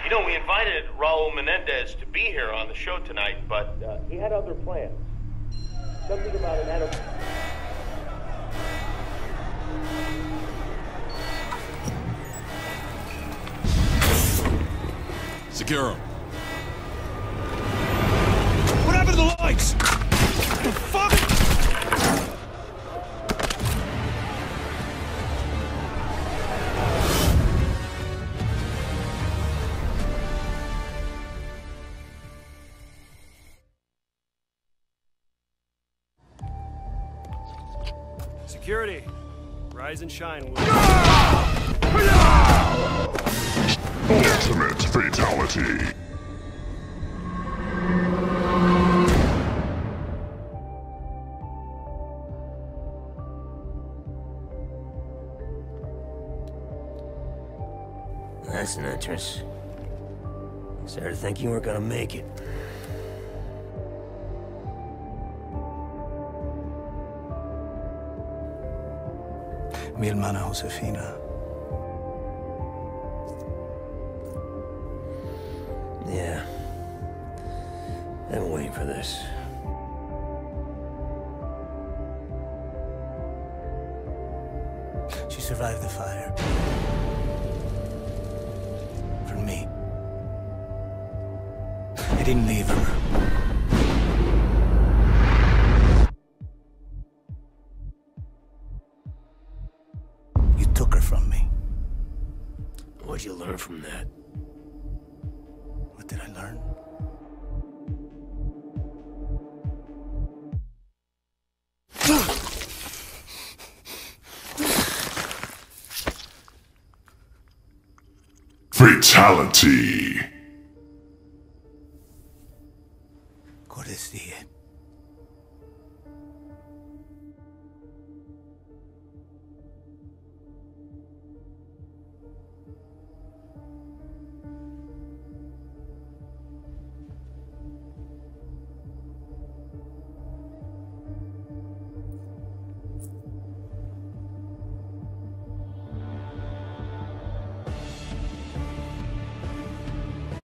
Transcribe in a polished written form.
You know, we invited Raul Menendez to be here on the show tonight, but he had other plans. Something about an animal. Secure him. What happened to the lights? The fuck? Security, rise and shine, Will. Ultimate fatality. That's an entrance. Started thinking we're gonna make it. Mi hermana Josefina. Yeah. I've been waiting for this. She survived the fire. For me. I didn't leave her. You took her from me. What'd you learn from that? What did I learn? Fatality.